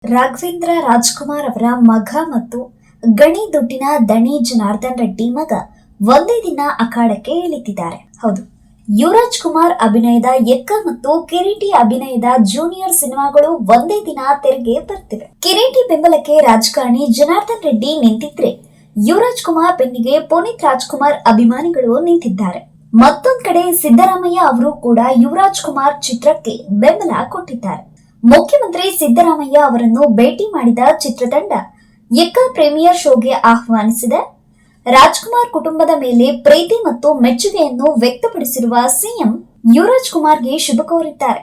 ರಾಘವೇಂದ್ರ ರಾಜ್ಕುಮಾರ್ ಅವರ ಮಗ ಮತ್ತು ಗಣಿ ದುಡ್ಡಿನ ದಣಿ ಜನಾರ್ದನ್ ರೆಡ್ಡಿ ಮಗ ಒಂದೇ ದಿನ ಅಖಾಡಕ್ಕೆ ಇಳಿತಿದ್ದಾರೆ. ಹೌದು, ಯುವರಾಜ್ ಕುಮಾರ್ ಅಭಿನಯದ ಎಕ್ಕ ಮತ್ತು ಕಿರೀಟಿ ಅಭಿನಯದ ಜೂನಿಯರ್ ಸಿನಿಮಾಗಳು ಒಂದೇ ದಿನ ತೆರೆಗೆ ಬರ್ತಿವೆ. ಕಿರೀಟಿ ಬೆಂಬಲಕ್ಕೆ ರಾಜಕಾರಣಿ ಜನಾರ್ದನ್ ರೆಡ್ಡಿ ನಿಂತಿದ್ರೆ, ಯುವರಾಜ್ ಕುಮಾರ್ ಬೆನ್ನಿಗೆ ಪುನೀತ್ ರಾಜ್ಕುಮಾರ್ ಅಭಿಮಾನಿಗಳು ನಿಂತಿದ್ದಾರೆ. ಮತ್ತೊಂದ್ ಕಡೆ ಸಿದ್ದರಾಮಯ್ಯ ಅವರು ಕೂಡ ಯುವರಾಜ್ ಕುಮಾರ್ ಚಿತ್ರಕ್ಕೆ ಬೆಂಬಲ ಕೊಟ್ಟಿದ್ದಾರೆ. ಮುಖ್ಯಮಂತ್ರಿ ಸಿದ್ದರಾಮಯ್ಯ ಅವರನ್ನು ಭೇಟಿ ಮಾಡಿದ ಚಿತ್ರತಂಡ ಎಕ್ಕ ಪ್ರೀಮಿಯರ್ ಶೋಗೆ ಆಹ್ವಾನಿಸಿದೆ. ರಾಜ್ಕುಮಾರ್ ಕುಟುಂಬದ ಮೇಲೆ ಪ್ರೀತಿ ಮತ್ತು ಮೆಚ್ಚುಗೆಯನ್ನು ವ್ಯಕ್ತಪಡಿಸಿರುವ ಸಿಎಂ ಯುವರಾಜ್ ಕುಮಾರ್ಗೆ ಶುಭ ಕೋರಿದ್ದಾರೆ.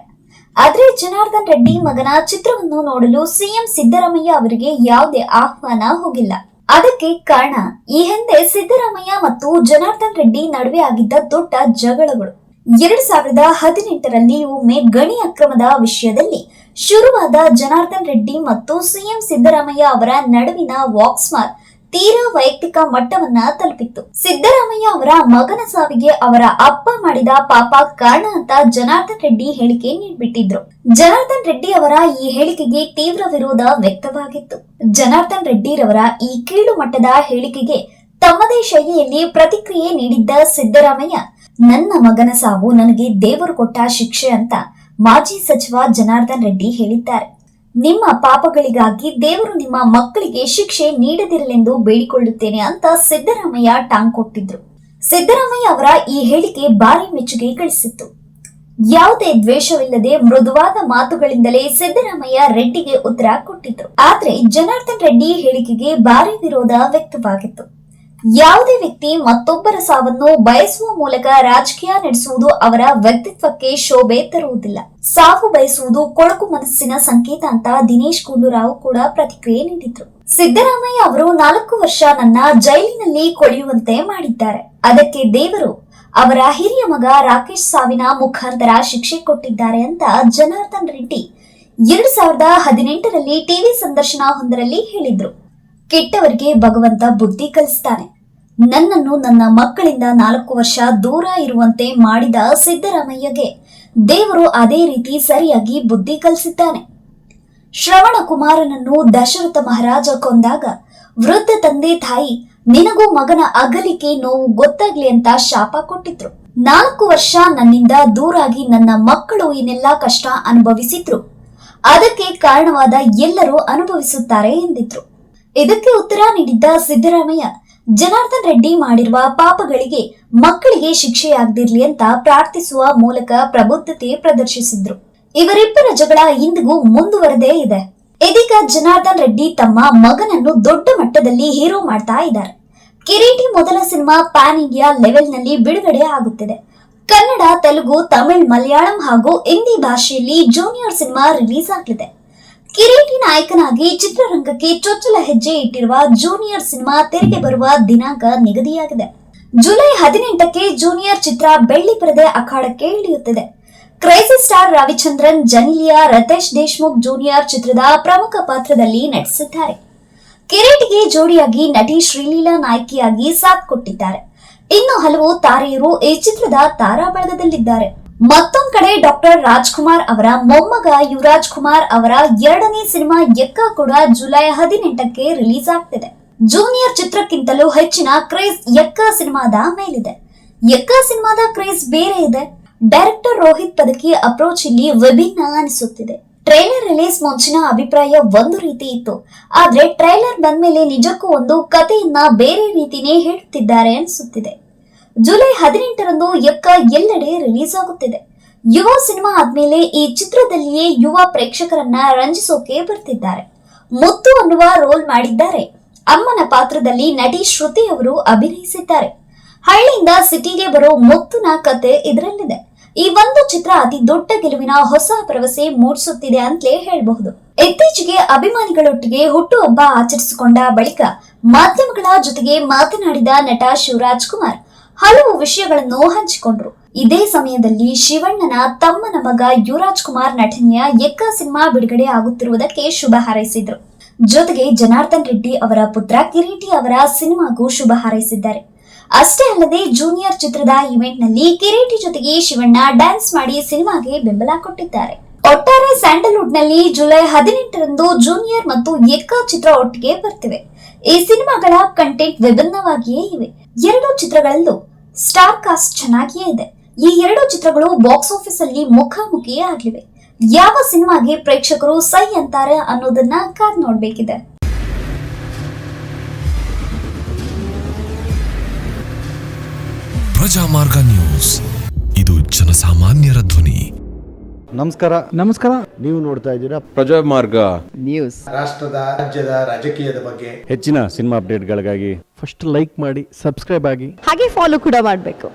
ಆದರೆ ಜನಾರ್ದನ್ ರೆಡ್ಡಿ ಮಗನ ಚಿತ್ರವನ್ನು ನೋಡಲು ಸಿಎಂ ಸಿದ್ದರಾಮಯ್ಯ ಅವರಿಗೆ ಯಾವುದೇ ಆಹ್ವಾನ ಹೋಗಿಲ್ಲ. ಅದಕ್ಕೆ ಕಾರಣ, ಈ ಹಿಂದೆ ಸಿದ್ದರಾಮಯ್ಯ ಮತ್ತು ಜನಾರ್ದನ್ ರೆಡ್ಡಿ ನಡುವೆ ಆಗಿದ್ದ ದೊಡ್ಡ ಜಗಳಗಳು. 2018ರಲ್ಲಿ ಒಮ್ಮೆ ಗಣಿ ಅಕ್ರಮದ ವಿಷಯದಲ್ಲಿ ಶುರುವಾದ ಜನಾರ್ದನ್ ರೆಡ್ಡಿ ಮತ್ತು ಸಿಎಂ ಸಿದ್ದರಾಮಯ್ಯ ಅವರ ನಡುವಿನ ವಾಕ್ಸ್ಮಾರ್ ತೀರಾ ವೈಯಕ್ತಿಕ ಮಟ್ಟವನ್ನ ತಲುಪಿತ್ತು. ಸಿದ್ದರಾಮಯ್ಯ ಅವರ ಮಗನ ಸಾವಿಗೆ ಅವರ ಅಪ್ಪ ಮಾಡಿದ ಪಾಪ ಕಾರಣ ಅಂತ ಜನಾರ್ದನ್ ರೆಡ್ಡಿ ಹೇಳಿಕೆ ನೀಡಿಬಿಟ್ಟಿದ್ರು. ಜನಾರ್ದನ್ ರೆಡ್ಡಿ ಅವರ ಈ ಹೇಳಿಕೆಗೆ ತೀವ್ರ ವಿರೋಧ ವ್ಯಕ್ತವಾಗಿತ್ತು. ಜನಾರ್ದನ್ ರೆಡ್ಡಿರವರ ಈ ಕೀಳು ಮಟ್ಟದ ಹೇಳಿಕೆಗೆ ತಮ್ಮದೇ ಶೈಲಿಯಲ್ಲಿ ಪ್ರತಿಕ್ರಿಯೆ ನೀಡಿದ್ದ ಸಿದ್ದರಾಮಯ್ಯ, ನನ್ನ ಮಗನ ಸಾವು ನನಗೆ ದೇವರು ಕೊಟ್ಟ ಶಿಕ್ಷೆ ಅಂತ ಮಾಜಿ ಸಚಿವ ಜನಾರ್ದನ್ ರೆಡ್ಡಿ ಹೇಳಿದ್ದಾರೆ. ನಿಮ್ಮ ಪಾಪಗಳಿಗಾಗಿ ದೇವರು ನಿಮ್ಮ ಮಕ್ಕಳಿಗೆ ಶಿಕ್ಷೆ ನೀಡದಿರಲೆಂದು ಬೇಡಿಕೊಳ್ಳುತ್ತೇನೆ ಅಂತ ಸಿದ್ದರಾಮಯ್ಯ ಟಾಂಗ್ ಕೊಟ್ಟಿದ್ರು. ಸಿದ್ದರಾಮಯ್ಯ ಅವರ ಈ ಹೇಳಿಕೆ ಭಾರಿ ಮೆಚ್ಚುಗೆ ಗಳಿಸಿತ್ತು. ಯಾವುದೇ ದ್ವೇಷವಿಲ್ಲದೆ ಮೃದುವಾದ ಮಾತುಗಳಿಂದಲೇ ಸಿದ್ದರಾಮಯ್ಯ ರೆಡ್ಡಿಗೆ ಉತ್ತರ ಕೊಟ್ಟಿದ್ರು. ಆದ್ರೆ ಜನಾರ್ದನ್ ರೆಡ್ಡಿ ಹೇಳಿಕೆಗೆ ಭಾರಿ ವಿರೋಧ ವ್ಯಕ್ತವಾಗಿತ್ತು. ಯಾವುದೇ ವ್ಯಕ್ತಿ ಮತ್ತೊಬ್ಬರ ಸಾವನ್ನು ಬಯಸುವ ಮೂಲಕ ರಾಜಕೀಯ ನಡೆಸುವುದು ಅವರ ವ್ಯಕ್ತಿತ್ವಕ್ಕೆ ಶೋಭೆ ತರುವುದಿಲ್ಲ. ಸಾವು ಬಯಸುವುದು ಕೊಳಕು ಮನಸ್ಸಿನ ಸಂಕೇತ ಅಂತ ದಿನೇಶ್ ಗುಂಡೂರಾವ್ ಕೂಡ ಪ್ರತಿಕ್ರಿಯೆ ನೀಡಿದ್ರು. ಸಿದ್ದರಾಮಯ್ಯ ಅವರು 4 ವರ್ಷ ನನ್ನ ಜೈಲಿನಲ್ಲಿ ಕೊಳೆಯುವಂತೆ ಮಾಡಿದ್ದಾರೆ. ಅದಕ್ಕೆ ದೇವರು ಅವರ ಹಿರಿಯ ಮಗ ರಾಕೇಶ್ ಸಾವಿನ ಮುಖಾಂತರ ಶಿಕ್ಷೆ ಕೊಟ್ಟಿದ್ದಾರೆ ಅಂತ ಜನಾರ್ದನ್ ರೆಡ್ಡಿ 2018ರಲ್ಲಿ ಟಿವಿ ಸಂದರ್ಶನ ಒಂದರಲ್ಲಿ ಹೇಳಿದ್ರು. ಕೆಟ್ಟವರಿಗೆ ಭಗವಂತ ಬುದ್ಧಿ ಕಲಿಸ್ತಾನೆ. ನನ್ನನ್ನು ನನ್ನ ಮಕ್ಕಳಿಂದ 4 ವರ್ಷ ದೂರ ಇರುವಂತೆ ಮಾಡಿದ ಸಿದ್ದರಾಮಯ್ಯಗೆ ದೇವರು ಅದೇ ರೀತಿ ಸರಿಯಾಗಿ ಬುದ್ಧಿ ಕಲಿಸಿದ್ದಾನೆ. ಶ್ರವಣ ಕುಮಾರನನ್ನು ದಶರಥ ಮಹಾರಾಜ ಕೊಂದಾಗ ವೃದ್ಧ ತಂದೆ ತಾಯಿ ನಿನಗೂ ಮಗನ ಅಗಲಿಕೆ ನೋವು ಗೊತ್ತಾಗ್ಲಿ ಅಂತ ಶಾಪ ಕೊಟ್ಟಿದ್ರು. 4 ವರ್ಷ ನನ್ನಿಂದ ದೂರಾಗಿ ನನ್ನ ಮಕ್ಕಳು ಏನೆಲ್ಲಾ ಕಷ್ಟ ಅನುಭವಿಸಿದ್ರು, ಅದಕ್ಕೆ ಕಾರಣವಾದ ಎಲ್ಲರೂ ಅನುಭವಿಸುತ್ತಾರೆ ಎಂದಿದ್ರು. ಇದಕ್ಕೆ ಉತ್ತರ ನೀಡಿದ್ದ ಸಿದ್ದರಾಮಯ್ಯ, ಜನಾರ್ದನ್ ರೆಡ್ಡಿ ಮಾಡಿರುವ ಪಾಪಗಳಿಗೆ ಮಕ್ಕಳಿಗೆ ಶಿಕ್ಷೆಯಾಗದಿರ್ಲಿ ಅಂತ ಪ್ರಾರ್ಥಿಸುವ ಮೂಲಕ ಪ್ರಬುದ್ಧತೆ ಪ್ರದರ್ಶಿಸಿದ್ರು. ಇವರಿಬ್ಬರ ಜಗಳ ಇಂದಿಗೂ ಮುಂದುವರೆದೇ ಇದೆ. ಇದೀಗ ಜನಾರ್ದನ್ ರೆಡ್ಡಿ ತಮ್ಮ ಮಗನನ್ನು ದೊಡ್ಡ ಮಟ್ಟದಲ್ಲಿ ಹೀರೋ ಮಾಡ್ತಾ ಇದ್ದಾರೆ. ಕಿರೀಟಿ ಮೊದಲ ಸಿನಿಮಾ ಪ್ಯಾನ್ ಇಂಡಿಯಾ ಲೆವೆಲ್ ನಲ್ಲಿ ಬಿಡುಗಡೆ ಆಗುತ್ತಿದೆ. ಕನ್ನಡ, ತೆಲುಗು, ತಮಿಳ್, ಮಲಯಾಳಂ ಹಾಗೂ ಹಿಂದಿ ಭಾಷೆಯಲ್ಲಿ ಜೂನಿಯರ್ ಸಿನಿಮಾ ರಿಲೀಸ್ ಆಗಲಿದೆ. ಕಿರೀಟಿ ನಾಯಕನಾಗಿ ಚಿತ್ರರಂಗಕ್ಕೆ ಚೊಚ್ಚಲ ಹೆಜ್ಜೆ ಇಟ್ಟಿರುವ ಜೂನಿಯರ್ ಸಿನಿಮಾ ತೆರೆಗೆ ಬರುವ ದಿನಾಂಕ ನಿಗದಿಯಾಗಿದೆ. ಜುಲೈ 18ಕ್ಕೆ ಜೂನಿಯರ್ ಚಿತ್ರ ಬೆಳ್ಳಿ ಪರದೆ ಅಖಾಡಕ್ಕೆ ಇಳಿಯುತ್ತಿದೆ. Crazy star Ravichandran, Genelia, Ritesh Deshmukh junior ಚಿತ್ರದ ಪ್ರಮುಖ ಪಾತ್ರದಲ್ಲಿ ನಟಿಸಿದ್ದಾರೆ. ಕಿರೀಟಿಗೆ ಜೋಡಿಯಾಗಿ ನಟಿ ಶ್ರೀಲೀಲಾ ನಾಯಕಿಯಾಗಿ ಸಾಥ್ ಕೊಟ್ಟಿದ್ದಾರೆ. ಇನ್ನು ಹಲವು ತಾರೆಯರು ಈ ಚಿತ್ರದ ತಾರಾ ಬಳಗದಲ್ಲಿದ್ದಾರೆ. ಮತ್ತೊಂದ್ ಕಡೆ ಡಾಕ್ಟರ್ ರಾಜ್ಕುಮಾರ್ ಅವರ ಮೊಮ್ಮಗ ಯುವರಾಜ್ ಕುಮಾರ್ ಅವರ 2ನೇ ಸಿನಿಮಾ ಎಕ್ಕ ಕೂಡ ಜುಲೈ 18ಕ್ಕೆ ರಿಲೀಸ್ ಆಗ್ತಿದೆ. ಜೂನಿಯರ್ ಚಿತ್ರಕ್ಕಿಂತಲೂ ಹೆಚ್ಚಿನ ಕ್ರೇಜ್ ಎಕ್ಕ ಸಿನಿಮಾದ ಮೇಲಿದೆ. ಎಕ್ಕ ಸಿನಿಮಾದ ಕ್ರೇಜ್ ಬೇರೆ ಇದೆ. ಡೈರೆಕ್ಟರ್ ರೋಹಿತ್ ಪದಕಿ ಅಪ್ರೋಚ್ ಇಲ್ಲಿ ವಿಭಿನ್ನ ಅನಿಸುತ್ತಿದೆ. ಟ್ರೈಲರ್ ರಿಲೀಸ್ ಮುಂಚಿನ ಅಭಿಪ್ರಾಯ ಒಂದು ರೀತಿ ಇತ್ತು, ಆದ್ರೆ ಟ್ರೈಲರ್ ಬಂದ್ಮೇಲೆ ನಿಜಕ್ಕೂ ಒಂದು ಕಥೆಯನ್ನ ಬೇರೆ ರೀತಿನೇ ಹೇಳುತ್ತಿದ್ದಾರೆ ಅನಿಸುತ್ತಿದೆ. ಜುಲೈ 18ರಂದು ಎಕ್ಕ ಎಲ್ಲೆಡೆ ರಿಲೀಸ್ ಆಗುತ್ತಿದೆ. ಯುವ ಸಿನಿಮಾ ಆದ್ಮೇಲೆ ಈ ಚಿತ್ರದಲ್ಲಿಯೇ ಯುವ ಪ್ರೇಕ್ಷಕರನ್ನ ರಂಜಿಸೋಕೆ ಬರ್ತಿದ್ದಾರೆ. ಮುತ್ತು ಅನ್ನುವ ರೋಲ್ ಮಾಡಿದ್ದಾರೆ. ಅಮ್ಮನ ಪಾತ್ರದಲ್ಲಿ ನಟಿ ಶ್ರುತಿ ಅವರು ಅಭಿನಯಿಸಿದ್ದಾರೆ. ಹಳ್ಳಿಯಿಂದ ಸಿಟಿಗೆ ಬರೋ ಮುತ್ತುನ ಕತೆ ಇದರಲ್ಲಿದೆ. ಈ ಒಂದು ಚಿತ್ರ ಅತಿ ದೊಡ್ಡ ಗೆಲುವಿನ ಹೊಸ ಭರವಸೆ ಮೂಡಿಸುತ್ತಿದೆ ಅಂತಲೇ ಹೇಳಬಹುದು. ಇತ್ತೀಚೆಗೆ ಅಭಿಮಾನಿಗಳೊಟ್ಟಿಗೆ ಹುಟ್ಟುಹಬ್ಬ ಆಚರಿಸಿಕೊಂಡ ಬಳಿಕ ಮಾಧ್ಯಮಗಳ ಜೊತೆಗೆ ಮಾತನಾಡಿದ ನಟ ಶಿವರಾಜ್ ಕುಮಾರ್ ಹಲವು ವಿಷಯಗಳನ್ನು ಹಂಚಿಕೊಂಡ್ರು. ಇದೇ ಸಮಯದಲ್ಲಿ ಶಿವಣ್ಣನ ತಮ್ಮನ ಮಗ ಯುವರಾಜ್ ಕುಮಾರ್ ನಟನೆಯ ಎಕ್ಕ ಸಿನಿಮಾ ಬಿಡುಗಡೆ ಆಗುತ್ತಿರುವುದಕ್ಕೆ ಶುಭ ಹಾರೈಸಿದ್ರು. ಜೊತೆಗೆ ಜನಾರ್ದನ್ ರೆಡ್ಡಿ ಅವರ ಪುತ್ರ ಕಿರೀಟಿ ಅವರ ಸಿನಿಮಾಗೂ ಶುಭ ಹಾರೈಸಿದ್ದಾರೆ. ಅಷ್ಟೇ ಅಲ್ಲದೆ ಜೂನಿಯರ್ ಚಿತ್ರದ ಇವೆಂಟ್ ನಲ್ಲಿ ಕಿರೀಟಿ ಜೊತೆಗೆ ಶಿವಣ್ಣ ಡ್ಯಾನ್ಸ್ ಮಾಡಿ ಸಿನಿಮಾಗೆ ಬೆಂಬಲ ಕೊಟ್ಟಿದ್ದಾರೆ. ಒಟ್ಟಾರೆ ಸ್ಯಾಂಡಲ್ವುಡ್ ನಲ್ಲಿ ಜುಲೈ 18ರಂದು ಜೂನಿಯರ್ ಮತ್ತು ಎಕ್ಕಾ ಚಿತ್ರ ಒಟ್ಟಿಗೆ ಬರ್ತಿವೆ. ಈ ಸಿನಿಮಾಗಳ ಕಂಟೆಂಟ್ ವಿಭಿನ್ನವಾಗಿಯೇ ಇವೆ. ಎರಡೂ ಚಿತ್ರಗಳಲ್ಲೂ ಸ್ಟಾರ್ ಕಾಸ್ಟ್ ಚೆನ್ನಾಗಿಯೇ ಇದೆ. ಈ ಎರಡೂ ಚಿತ್ರಗಳು ಬಾಕ್ಸ್ ಆಫೀಸ್ ಅಲ್ಲಿ ಮುಖಾಮುಖಿಯೇ ಆಗ್ಲಿವೆ. ಯಾವ ಸಿನಿಮಾಗೆ ಪ್ರೇಕ್ಷಕರು ಸೈ ಅಂತಾರೆ ಅನ್ನೋದನ್ನ ಕಾದ್ ನೋಡ್ಬೇಕಿದೆ. ಪ್ರಜಾಮಾರ್ಗ ನ್ಯೂಸ್, ಇದು ಜನಸಾಮಾನ್ಯರ ಧ್ವನಿ. ನಮಸ್ಕಾರ. ನೀವು ನೋಡ್ತಾ ಇದ್ದೀರಾ ಪ್ರಜಾಮಾರ್ಗ ನ್ಯೂಸ್. ರಾಷ್ಟ್ರದ ರಾಜ್ಯದ ರಾಜಕೀಯದ ಬಗ್ಗೆ ಹೆಚ್ಚಿನ ಸಿನಿಮಾ ಅಪ್ಡೇಟ್ಗಳಿಗಾಗಿ ಫಸ್ಟ್ ಲೈಕ್ ಮಾಡಿ, ಸಬ್ಸ್ಕ್ರೈಬ್ ಆಗಿ, ಹಾಗೆ ಫಾಲೋ ಕೂಡ ಮಾಡಬೇಕು.